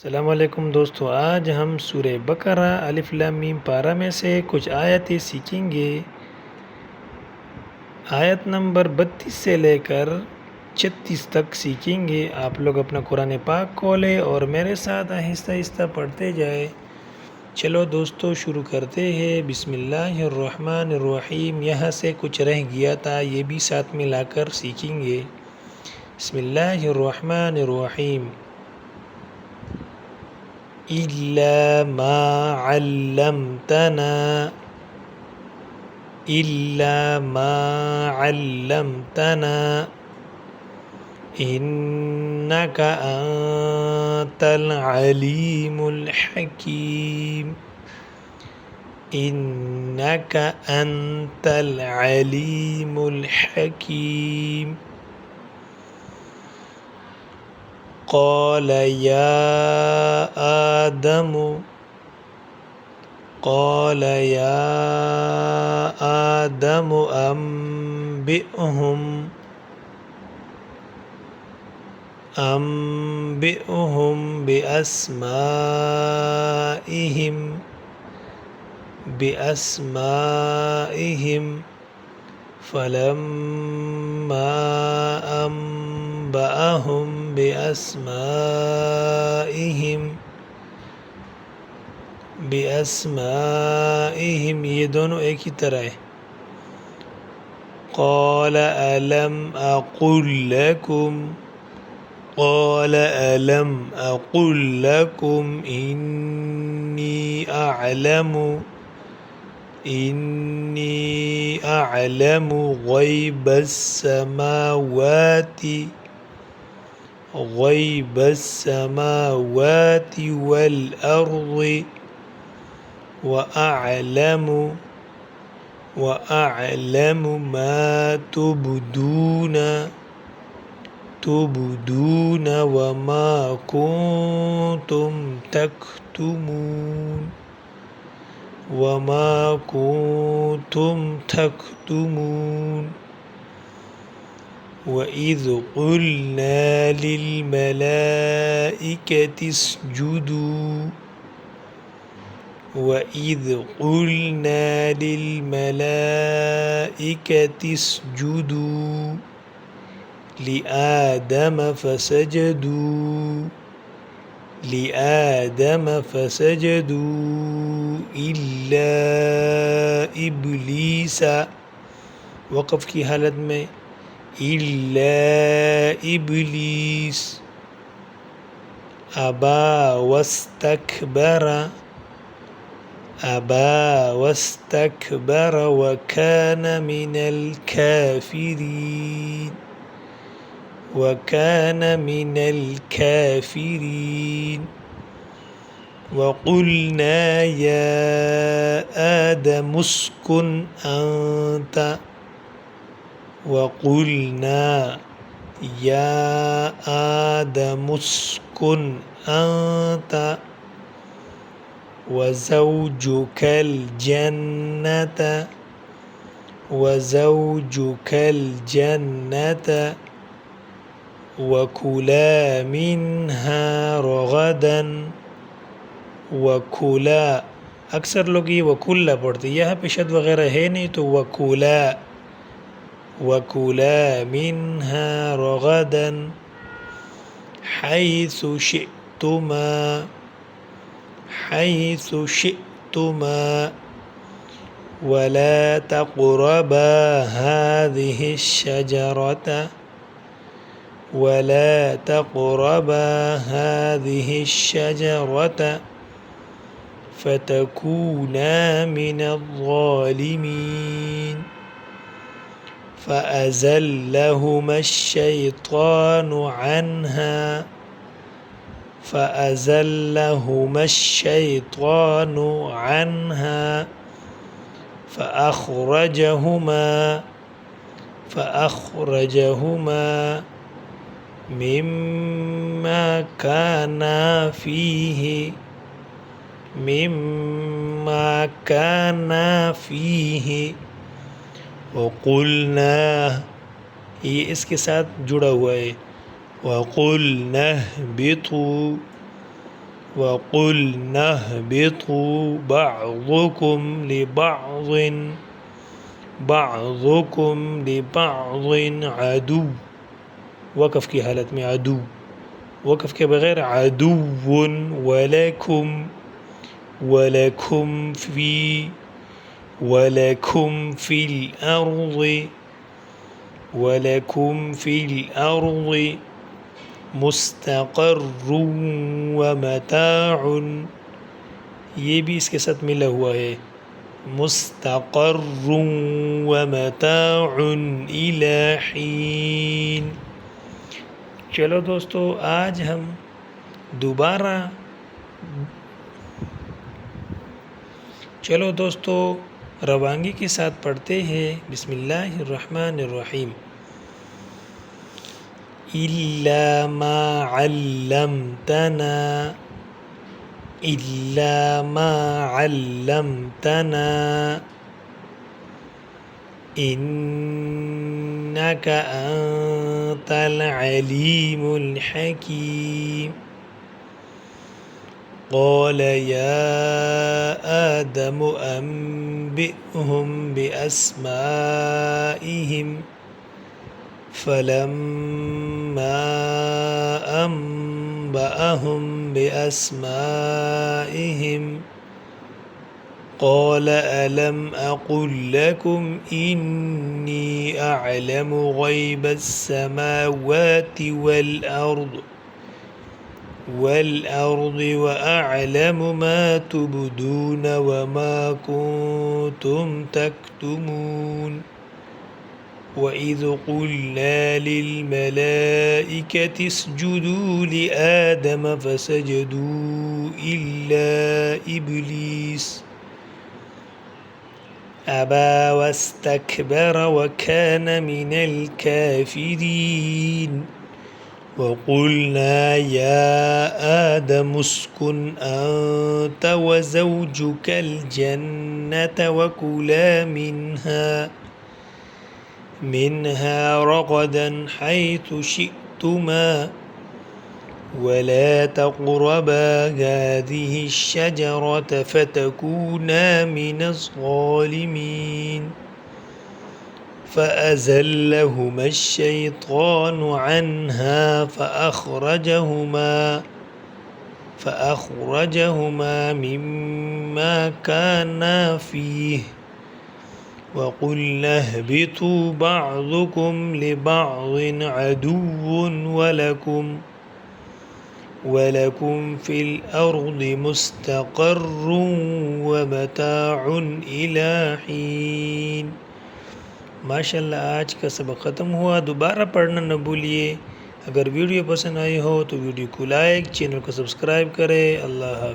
अस्सलामुअलैकुम दोस्तों, आज हम सूरह बकरा अलिफ लाम मीम पारा में से कुछ आयतें सीखेंगे। आयत नंबर 32 से लेकर 36 तक सीखेंगे। आप लोग अपना कुरान पाक खोलें और मेरे साथ आहिस्ता आहिस्ता पढ़ते जाए। चलो दोस्तों शुरू करते हैं। बिस्मिल्लाहिर्रहमानिर्रहीम। यहाँ से कुछ रह गया था, ये भी साथ मिलाकर सीखेंगे। बिस्मिल्लाहिर्रहमानिर्रहीम। इल्ला मा अल्लमतना, इल्ला मा अल्लमतना, इन्नका अंतल अलीमुल हकीम, इन्नका अंतल अलीमुल हकीम। क़ाल या आदम, क़ाल या आदम अम्बिउहुम बिअस्माइहिम फलम्मा अम्बअहुम बिअस्माइहिम, ये दोनों एक ही तरह है। क़ाल अलम अक़ुल लकुम, क़ाल अलम अक़ुल लकुम इन्नी अअलमु ग़ैबस्समावाति वल अर्ज़ि वअअलमु मा तुबदून वमा कुन्तुम तक्तुमून। वइज़ क़ुल्ना लिलमलाइकति اسجدوا لآدم فسجدوا إلا إبليس، वक़फ़ की हालत में इल्ला इब्लीस अबा वस्तकबर वकान मिनल काफिरीन। वक़ुल्ना या आदम उस्कुन अंत, वक़ुल्ना या आदम उस्कुन अंत वज़ौजुकल जन्नत वकुला मिन्हा रगदन, वकुला, अक्सर लोग ये वकुल्ला पढ़ते, यहाँ पे शद वगैरह है नहीं तो वकुला मिन्हा रगदन हैसु शिअ्तुमा वला तक़रबा हाज़िहि الشجرة فتكونا من الظالمين। فأزلهما الشيطان عنها فأخرجهما مما كانا فيه वक़ुल्ना, ये इसके साथ जुड़ा हुआ है। वक़ुल्ना बितू वक़ुल्ना हबितू बाअज़ुकुम लिबाअज़िन अदू, वक़फ़ की हालत में अदू, वक़फ़ के बग़ैर अदुव्वुन वलकुम फ़िल अर्ज़ि मुस्तक़र्रुन व मताउन, ये भी इसके साथ मिला हुआ है, मुस्तक़र्रुन व मताउन इला हीन। चलो दोस्तों, आज हम दोबारा रवांगी के साथ पढ़ते हैं। बिस्मिल्लाहिर्रहमानिर्रहीम। इल्ला मा अल्लमतना इन्नका अंतल अलीमुल हकीम। क़ाल या आदम अंबिअहुम बिअस्माइहिम फलम्मा अंबअहुम बिअस्माइहिम क़ाल अलम अक़ुल लकुम इन्नी अअलमु ग़ैबस समावाति वल-अर्द व अअलमु मा तुबदून व मा कुन्तुम तक्तुमून। वइज़ क़ुल्ना लिल-मलाइकति इसजुदू लिआदम फसजदू इल्ला इब्लीस अबा वस्तक्बर व कान मिनल काफिरीन। वक़ुल्ना या आदम उस्कुन अंत व ज़ौजुकल जन्नत व कुला मिन्हा रग़दन हैथु शि'तुमा वला तक़रबा हाज़िहि शजरत फ़तकूना मिनज़-ज़ालिमीन। फ़अज़ल्लहुमा अश-शैतानु अन्हा फ़अख़रजहुमा मिम्मा काना फ़ीह वक़ुल्ना ihbiतू बअज़ुकुम लिबअज़िन अदुव्वुन वलकुम फ़िल अर्ज़ि मुस्तक़र्रुन व मताउन इला हीन। माशाअल्लाह, आज का सबक ख़त्म हुआ। दोबारा पढ़ना न भूलिए। अगर वीडियो पसंद आई हो तो वीडियो को लाइक, चैनल को सब्सक्राइब करें। अल्लाह हाफ़िज़।